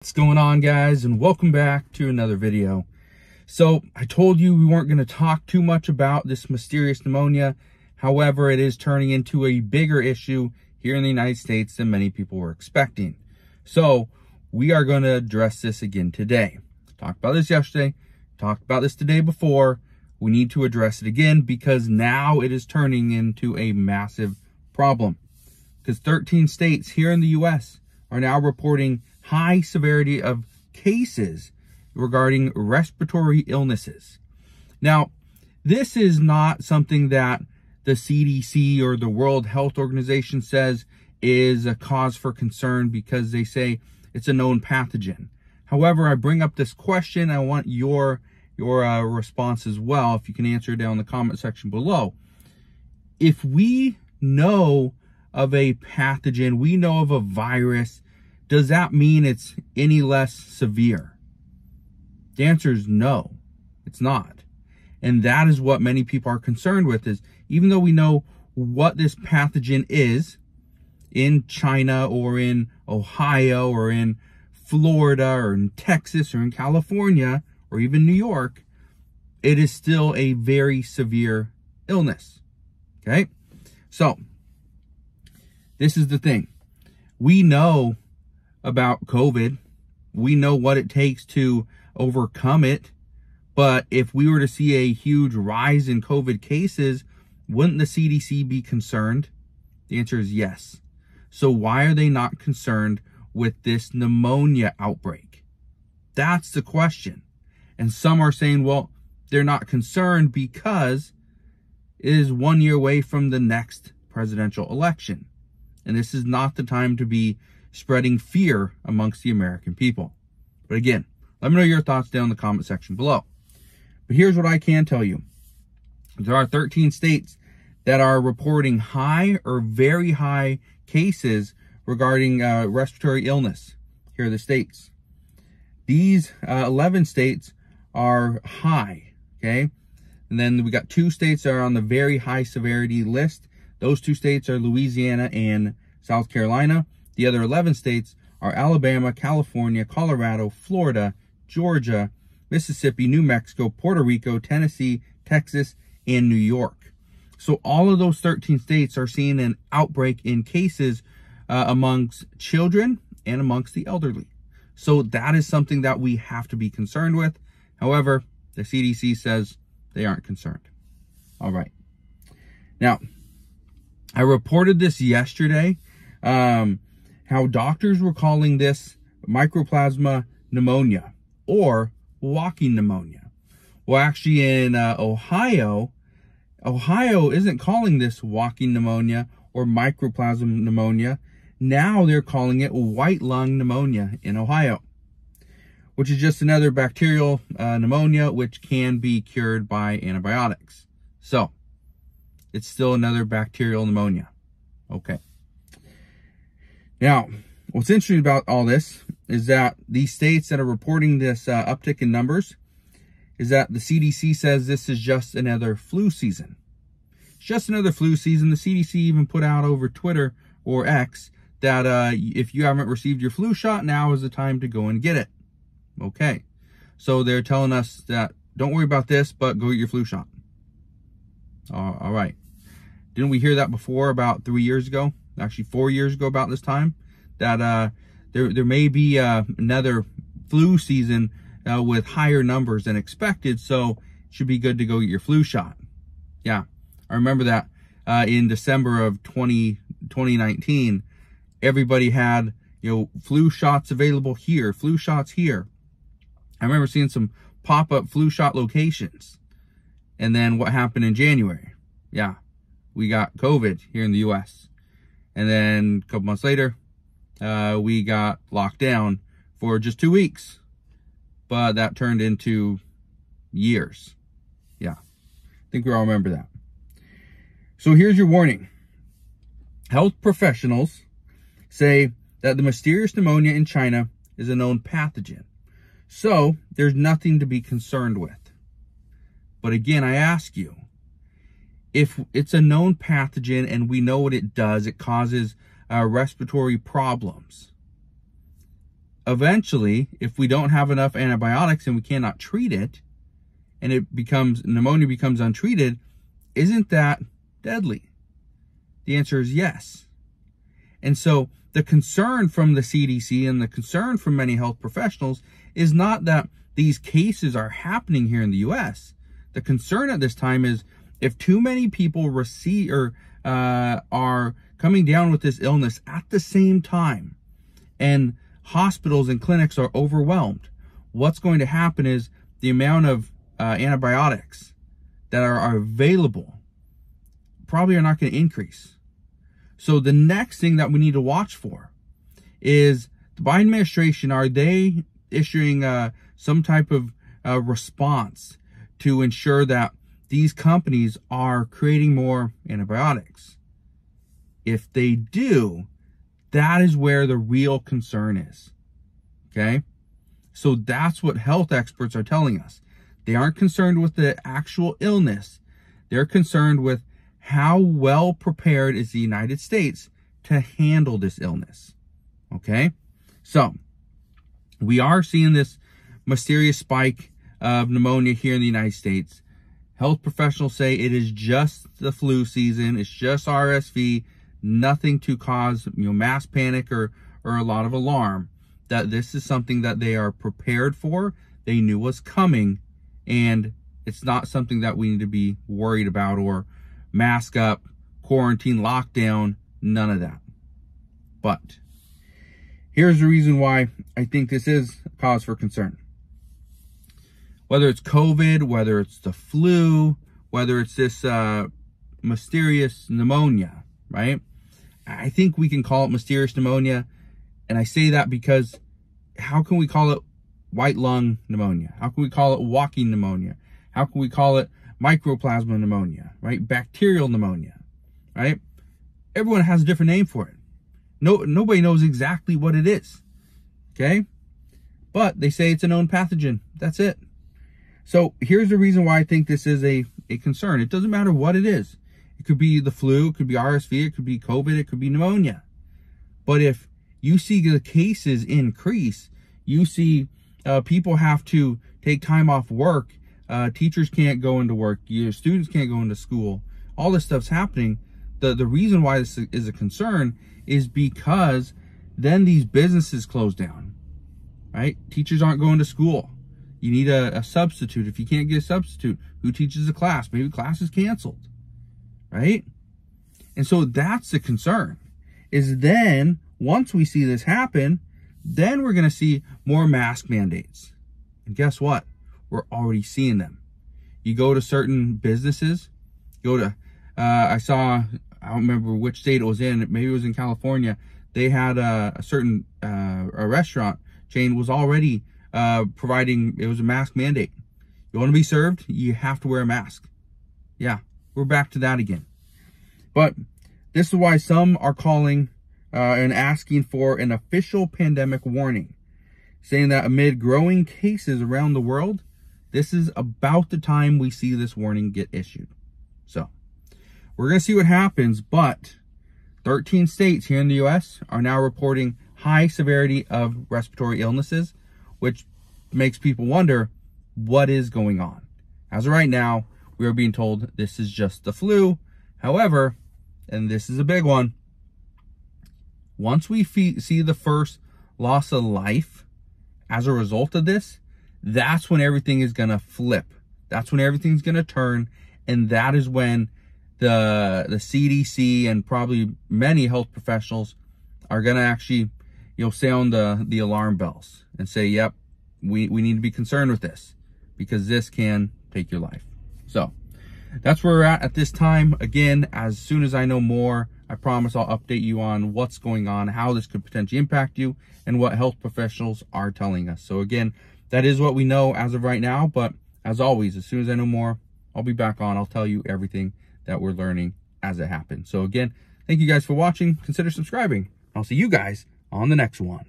What's going on, guys, and welcome back to another video. So I told you we weren't going to talk too much about this mysterious pneumonia. However, it is turning into a bigger issue here in the United States than many people were expecting. So we are going to address this again today. Talked about this yesterday, talked about this the day before. We need to address it again because now it is turning into a massive problem. Because 13 states here in the US are now reporting high severity of cases regarding respiratory illnesses. Now, this is not something that the CDC or the World Health Organization says is a cause for concern because they say it's a known pathogen. However, I bring up this question. I want your response as well, if you can answer down in the comment section below. If we know of a pathogen, we know of a virus, does that mean it's any less severe? The answer is no, it's not. And that is what many people are concerned with, is even though we know what this pathogen is in China or in Ohio or in Florida or in Texas or in California or even New York, it is still a very severe illness. Okay? So, this is the thing. We know about COVID. We know what it takes to overcome it. But if we were to see a huge rise in COVID cases, wouldn't the CDC be concerned? The answer is yes. So why are they not concerned with this pneumonia outbreak? That's the question. And some are saying, well, they're not concerned because it is 1 year away from the next presidential election. And this is not the time to be spreading fear amongst the American people. But again, let me know your thoughts down in the comment section below. But here's what I can tell you. There are 13 states that are reporting high or very high cases regarding respiratory illness. Here are the states. These 11 states are high, okay? And then we got 2 states that are on the very high severity list. Those 2 states are Louisiana and South Carolina. The other 11 states are Alabama, California, Colorado, Florida, Georgia, Mississippi, New Mexico, Puerto Rico, Tennessee, Texas, and New York. So all of those 13 states are seeing an outbreak in cases amongst children and amongst the elderly. So that is something that we have to be concerned with. However, the CDC says they aren't concerned. All right. Now, I reported this yesterday, how doctors were calling this mycoplasma pneumonia or walking pneumonia. Well, actually in Ohio isn't calling this walking pneumonia or mycoplasma pneumonia. Now they're calling it white lung pneumonia in Ohio, which is just another bacterial pneumonia which can be cured by antibiotics. So, it's still another bacterial pneumonia. Okay. Now, what's interesting about all this is that these states that are reporting this uptick in numbers is that the CDC says this is just another flu season. It's just another flu season. The CDC even put out over Twitter or X that if you haven't received your flu shot, now is the time to go and get it. Okay. So they're telling us that don't worry about this, but go get your flu shot. All right. Didn't we hear that before about 3 years ago? Actually 4 years ago about this time, that there may be another flu season with higher numbers than expected, so it should be good to go get your flu shot. Yeah, I remember that in December of 2019, everybody had, flu shots available here, flu shots here. I remember seeing some pop-up flu shot locations. And then what happened in January? Yeah, we got COVID here in the US. And then a couple months later, we got locked down for just 2 weeks. But that turned into years. Yeah, I think we all remember that. So here's your warning. Health professionals say that the mysterious pneumonia in China is a known pathogen. So there's nothing to be concerned with. But again, I ask you, if it's a known pathogen and we know what it does, it causes respiratory problems. eventually, if we don't have enough antibiotics and we cannot treat it, and pneumonia becomes untreated, isn't that deadly? The answer is yes. And so the concern from the CDC and the concern from many health professionals is not that these cases are happening here in the US. The concern at this time is if too many people are coming down with this illness at the same time and hospitals and clinics are overwhelmed, what's going to happen is the amount of antibiotics that are available probably are not going to increase. So the next thing that we need to watch for is the Biden administration. Are they issuing some type of response to ensure that these companies are creating more antibiotics? If they do, that is where the real concern is. Okay? So that's what health experts are telling us. They aren't concerned with the actual illness. They're concerned with how well prepared is the United States to handle this illness. Okay? So, we are seeing this mysterious spike of pneumonia here in the United States. Health professionals say it is just the flu season. It's just RSV. Nothing to cause mass panic or a lot of alarm. That this is something that they are prepared for. They knew was coming. And it's not something that we need to be worried about or mask up, quarantine, lockdown, none of that. But here's the reason why I think this is a cause for concern. Whether it's COVID, whether it's the flu, whether it's this mysterious pneumonia, right? I think we can call it mysterious pneumonia. And I say that because how can we call it white lung pneumonia? How can we call it walking pneumonia? How can we call it mycoplasma pneumonia, right? Bacterial pneumonia, right? Everyone has a different name for it. Nobody knows exactly what it is, okay? But they say it's a known pathogen. That's it. So here's the reason why I think this is a concern. It doesn't matter what it is. It could be the flu, it could be RSV, it could be COVID, it could be pneumonia. But if you see the cases increase, you see people have to take time off work, teachers can't go into work, your students can't go into school, all this stuff's happening. The reason why this is a concern is because then these businesses close down, right? Teachers aren't going to school. You need a substitute. If you can't get a substitute, who teaches the class? Maybe class is canceled, right? And so that's the concern, is then once we see this happen, then we're going to see more mask mandates. And guess what? We're already seeing them. You go to certain businesses, I don't remember which state it was in, maybe it was in California. They had a certain a restaurant chain was already providing, it was a mask mandate. You want to be served, you have to wear a mask. Yeah, we're back to that again. But this is why some are calling and asking for an official pandemic warning, saying that amid growing cases around the world, this is about the time we see this warning get issued. So we're going to see what happens, but 13 states here in the US are now reporting high severity of respiratory illnesses, which makes people wonder what is going on. As of right now, we are being told this is just the flu. However, and this is a big one, once we see the first loss of life as a result of this, that's when everything is going to flip. That's when everything's going to turn. And that is when the CDC and probably many health professionals are going to actually, sound the alarm bells and say, yep, we need to be concerned with this because this can take your life. So that's where we're at this time. Again, as soon as I know more, I promise I'll update you on what's going on, how this could potentially impact you, and what health professionals are telling us. So again, that is what we know as of right now. But as always, as soon as I know more, I'll be back on. I'll tell you everything that we're learning as it happens. So again, thank you guys for watching. Consider subscribing. I'll see you guys on the next one.